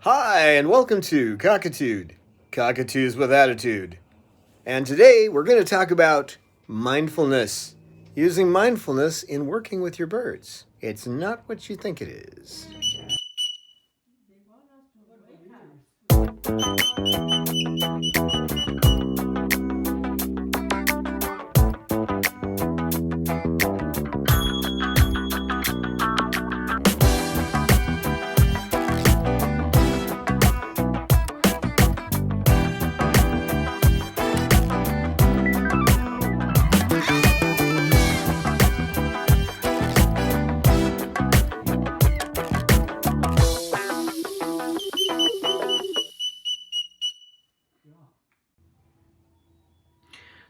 Hi, and welcome to Cockatude, Cockatoos with Attitude. And today we're going to talk about mindfulness, using mindfulness in working with your birds. It's not what you think it is.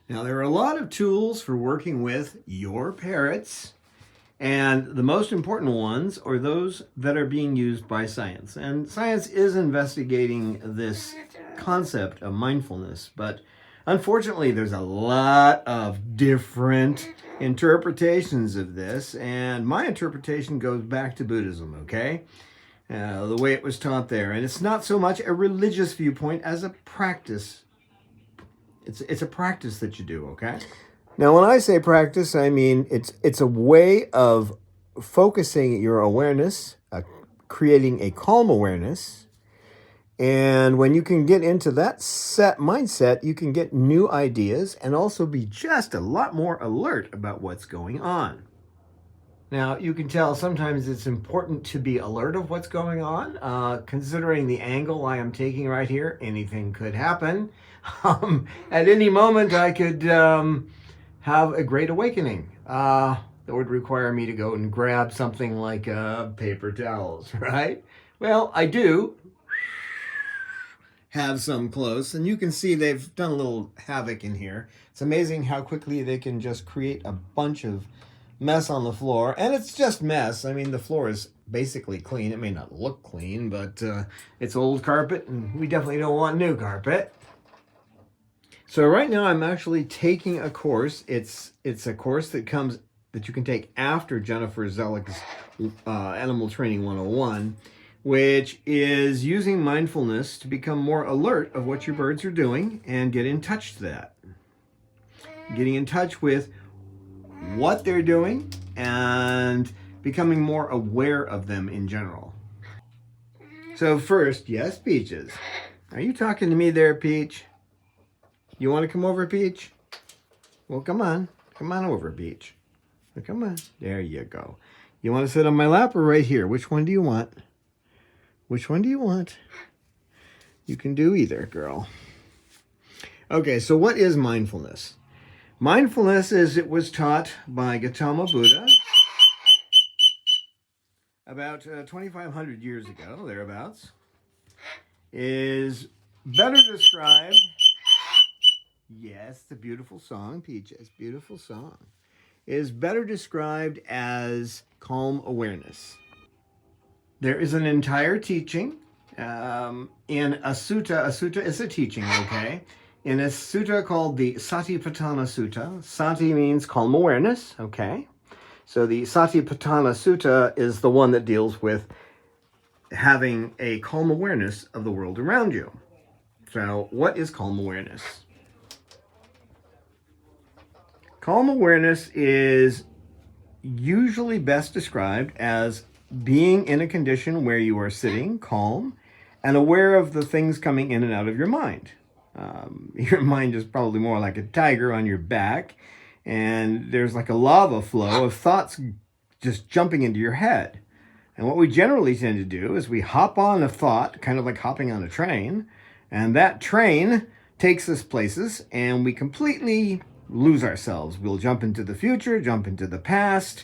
Now, there are a lot of tools for working with your parrots, and the most important ones are those that are being used by science. And science is investigating this concept of mindfulness, but unfortunately, there's a lot of different interpretations of this, and my interpretation goes back to Buddhism, okay? The way it was taught there. And it's not so much a religious viewpoint as a practice. It's a practice that you do, okay? Now, when I say practice, I mean it's a way of focusing your awareness, creating a calm awareness. And when you can get into that set mindset, you can get new ideas and also be just a lot more alert about what's going on. Now, you can tell sometimes it's important to be alert of what's going on. Considering the angle I am taking right here, anything could happen. At any moment, I could have a great awakening. That would require me to go and grab something like paper towels, right? Well, I do have some close, and you can see they've done a little havoc in here. It's amazing how quickly they can just create a bunch of mess on the floor, and it's just mess. I mean, the floor is basically clean. It may not look clean, but it's old carpet, and we definitely don't want new carpet. So right now I'm actually taking a course. It's a course that you can take after Jennifer Zellick's Animal Training 101, which is using mindfulness to become more alert of what your birds are doing and get in touch with that. Getting in touch with what they're doing and becoming more aware of them in general. So first, yes, Peaches. Are you talking to me there, Peach? You want to come over, Peach? Well, come on. Come on over, Peach. Well, come on. There you go. You want to sit on my lap or right here? Which one do you want? Which one do you want? You can do either, girl. Okay, so what is mindfulness? Mindfulness, as it was taught by Gautama Buddha about 2,500 years ago, thereabouts, is better described. Yes, the beautiful song, Peaches, beautiful song, is better described as calm awareness. There is an entire teaching in a sutta. A sutta is a teaching, okay? In a sutta called the Satipatthana Sutta. Sati means calm awareness, okay? So the Satipatthana Sutta is the one that deals with having a calm awareness of the world around you. So what is calm awareness? Calm awareness is usually best described as being in a condition where you are sitting calm and aware of the things coming in and out of your mind. Your mind is probably more like a tiger on your back, and there's like a lava flow of thoughts just jumping into your head. And what we generally tend to do is we hop on a thought, kind of like hopping on a train, and that train takes us places, and we completely lose ourselves. We'll jump into the future, jump into the past.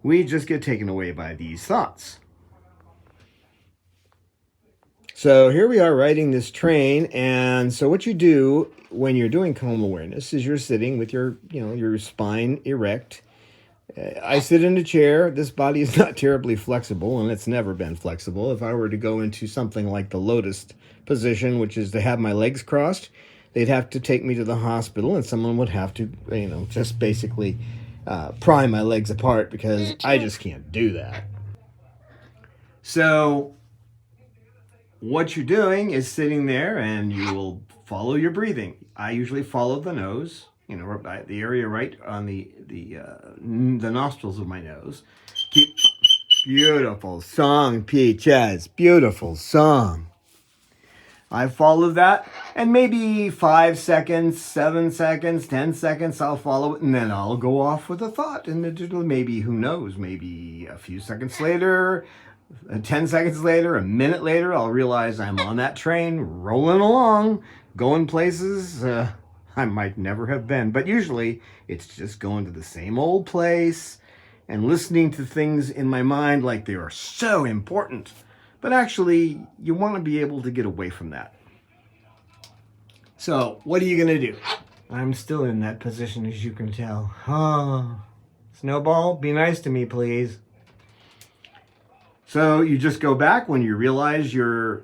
We just get taken away by these thoughts. So here we are riding this train, and so what you do when you're doing calm awareness is you're sitting with your spine erect. I sit in a chair. This body is not terribly flexible, and it's never been flexible. If I were to go into something like the lotus position, which is to have my legs crossed, they'd have to take me to the hospital, and someone would have to, just basically pry my legs apart because I just can't do that. So what you're doing is sitting there and you will follow your breathing. I usually follow the nose, the area right on the nostrils of my nose. Keep beautiful song, Peaches. Beautiful song. I follow that, and maybe 5 seconds, 7 seconds, 10 seconds, I'll follow it, and then I'll go off with a thought. And maybe, who knows, maybe a few seconds later, 10 seconds later, a minute later, I'll realize I'm on that train, rolling along, going places I might never have been. But usually, it's just going to the same old place and listening to things in my mind like they are so important. But actually, you want to be able to get away from that. So, what are you going to do? I'm still in that position, as you can tell. Snowball, be nice to me, please. So, you just go back when you realize you're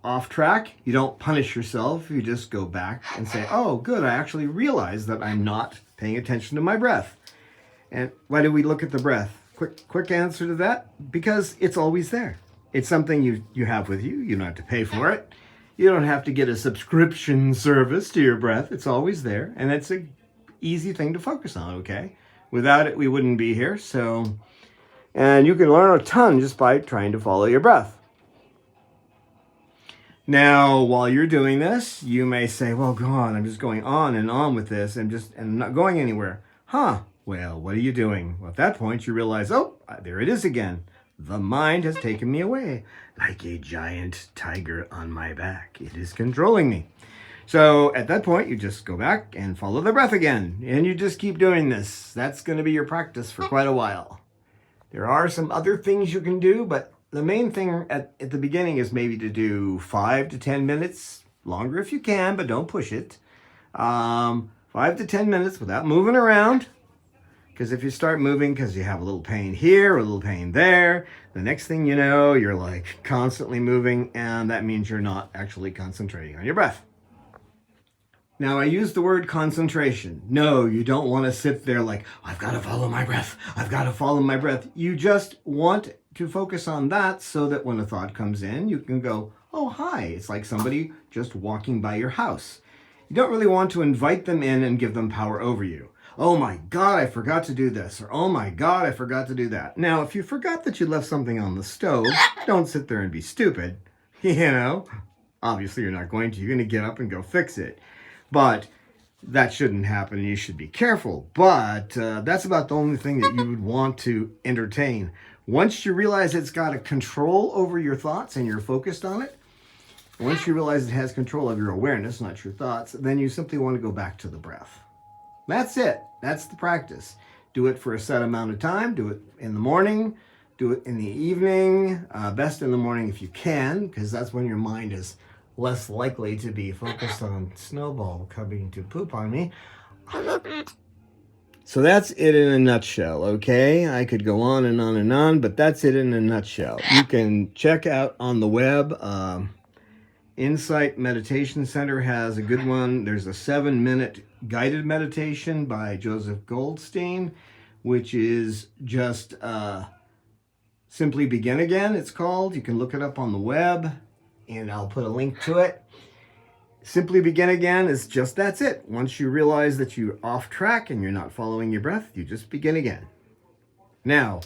off track. You don't punish yourself. You just go back and say, oh, good, I actually realized that I'm not paying attention to my breath. And why do we look at the breath? Quick answer to that. Because it's always there. It's something you have with you. You don't have to pay for it. You don't have to get a subscription service to your breath. It's always there. And it's an easy thing to focus on, okay? Without it, we wouldn't be here. And you can learn a ton just by trying to follow your breath. Now, while you're doing this, you may say, well, God, I'm just going on and on with this and not going anywhere. Well, what are you doing? Well, at that point, you realize, oh, there it is again. The mind has taken me away like a giant tiger on my back. It is controlling me. So at that point, you just go back and follow the breath again. And you just keep doing this. That's going to be your practice for quite a while. There are some other things you can do, but the main thing at the beginning is maybe to do 5 to 10 minutes, longer if you can, but don't push it. 5 to 10 minutes without moving around. Because if you start moving because you have a little pain here, a little pain there, the next thing you know, you're like constantly moving, and that means you're not actually concentrating on your breath. Now, I use the word concentration. No, you don't want to sit there like, I've got to follow my breath. I've got to follow my breath. You just want to focus on that so that when a thought comes in, you can go, oh, hi. It's like somebody just walking by your house. You don't really want to invite them in and give them power over you. Oh my God, I forgot to do this. Or, oh my God, I forgot to do that. Now, if you forgot that you left something on the stove, don't sit there and be stupid. Obviously you're not going to. You're going to get up and go fix it. But that shouldn't happen and you should be careful. But that's about the only thing that you would want to entertain. Once you realize it's got a control over your thoughts and you're focused on it, once you realize it has control of your awareness, not your thoughts, then you simply want to go back to the breath. That's it. That's the practice. Do it for a set amount of time. Do it in the morning. Do it in the evening. Best in the morning if you can, because that's when your mind is less likely to be focused on Snowball coming to poop on me. So that's it in a nutshell, okay? I could go on and on and on, but that's it in a nutshell. You can check out on the web. Insight Meditation Center has a good one. There's a 7-minute guided meditation by Joseph Goldstein, which is just Simply Begin Again, it's called. You can look it up on the web, and I'll put a link to it. Simply Begin Again is just that's it. Once you realize that you're off track and you're not following your breath, you just begin again. Now,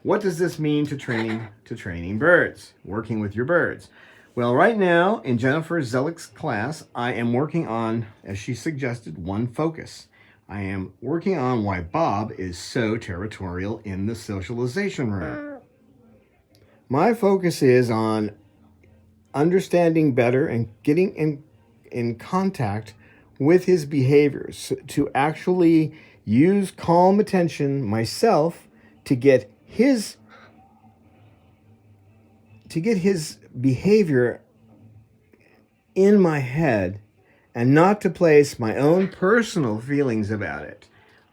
what does this mean to training birds, working with your birds? Well, right now, in Jennifer Zellick's class, I am working on, as she suggested, one focus. I am working on why Bob is so territorial in the socialization room. My focus is on understanding better and getting in contact with his behaviors to actually use calm attention myself to get his behavior in my head and not to place my own personal feelings about it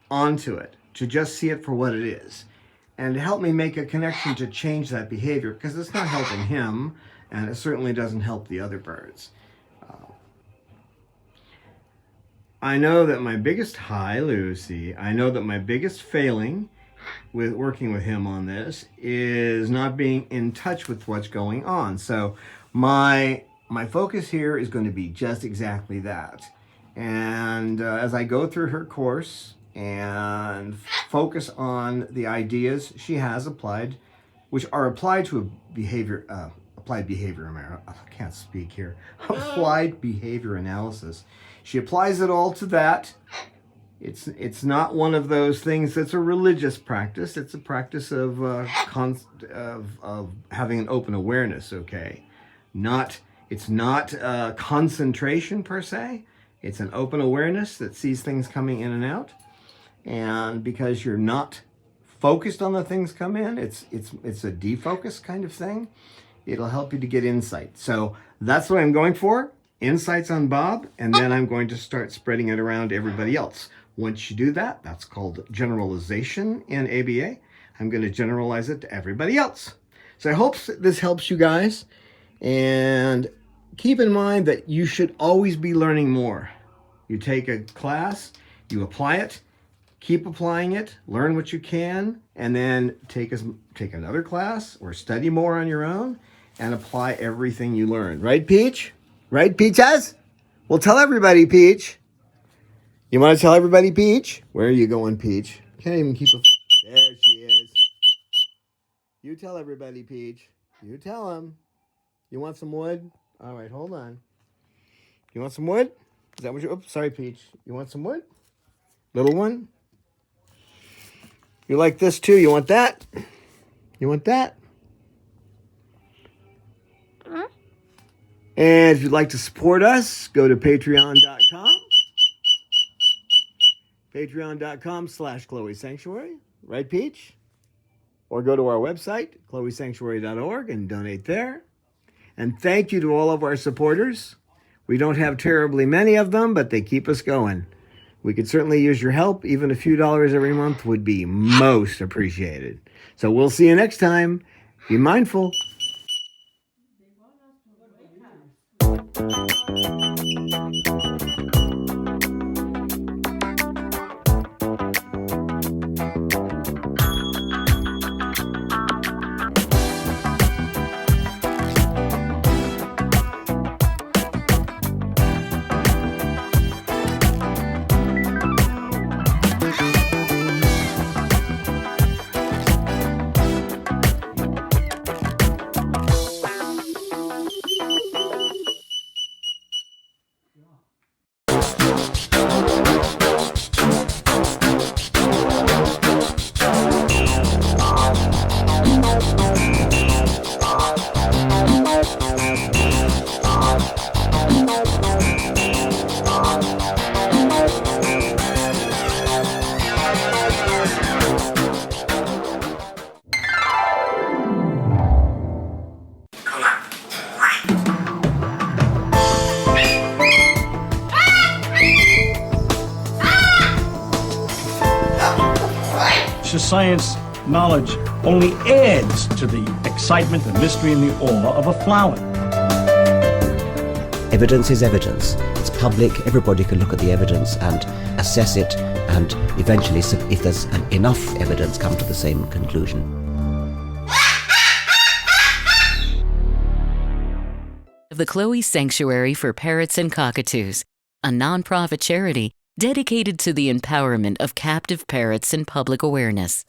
onto it, to just see it for what it is and to help me make a connection to change that behavior, because it's not helping him and it certainly doesn't help the other birds. I know that my biggest failing with working with him on this is not being in touch with what's going on. So my focus here is going to be just exactly that. And as I go through her course and focus on the ideas she has applied, which are applied to applied behavior, I can't speak here, applied behavior analysis. She applies it all to that. It's not one of those things that's a religious practice. It's a practice of having an open awareness. Okay, it's not concentration per se. It's an open awareness that sees things coming in and out. And because you're not focused on the things come in, it's a defocus kind of thing. It'll help you to get insight. So that's what I'm going for. Insights on Bob, and then I'm going to start spreading it around to everybody else. Once you do that, that's called generalization in ABA. I'm going to generalize it to everybody else. So I hope this helps you guys. And keep in mind that you should always be learning more. You take a class, you apply it, keep applying it, learn what you can, and then take another class or study more on your own and apply everything you learn. Right, Peach? Right, Peaches? Well, tell everybody, Peach. You want to tell everybody, Peach? Where are you going, Peach? Can't even keep a... There she is. You tell everybody, Peach. You tell them. You want some wood? All right, hold on. You want some wood? Is that what you... Oops, sorry, Peach. You want some wood? Little one? You like this too? You want that? You want that? And if you'd like to support us, go to patreon.com. Patreon.com/Chloe Sanctuary. Right, Peach? Or go to our website, chloesanctuary.org, and donate there. And thank you to all of our supporters. We don't have terribly many of them, but they keep us going. We could certainly use your help. Even a few dollars every month would be most appreciated. So we'll see you next time. Be mindful. Science knowledge only adds to the excitement, the mystery, and the awe of a flower. Evidence is evidence. It's public. Everybody can look at the evidence and assess it, and eventually, if there's enough evidence, come to the same conclusion. The Chloe Sanctuary for Parrots and Cockatoos, a nonprofit charity dedicated to the empowerment of captive parrots and public awareness.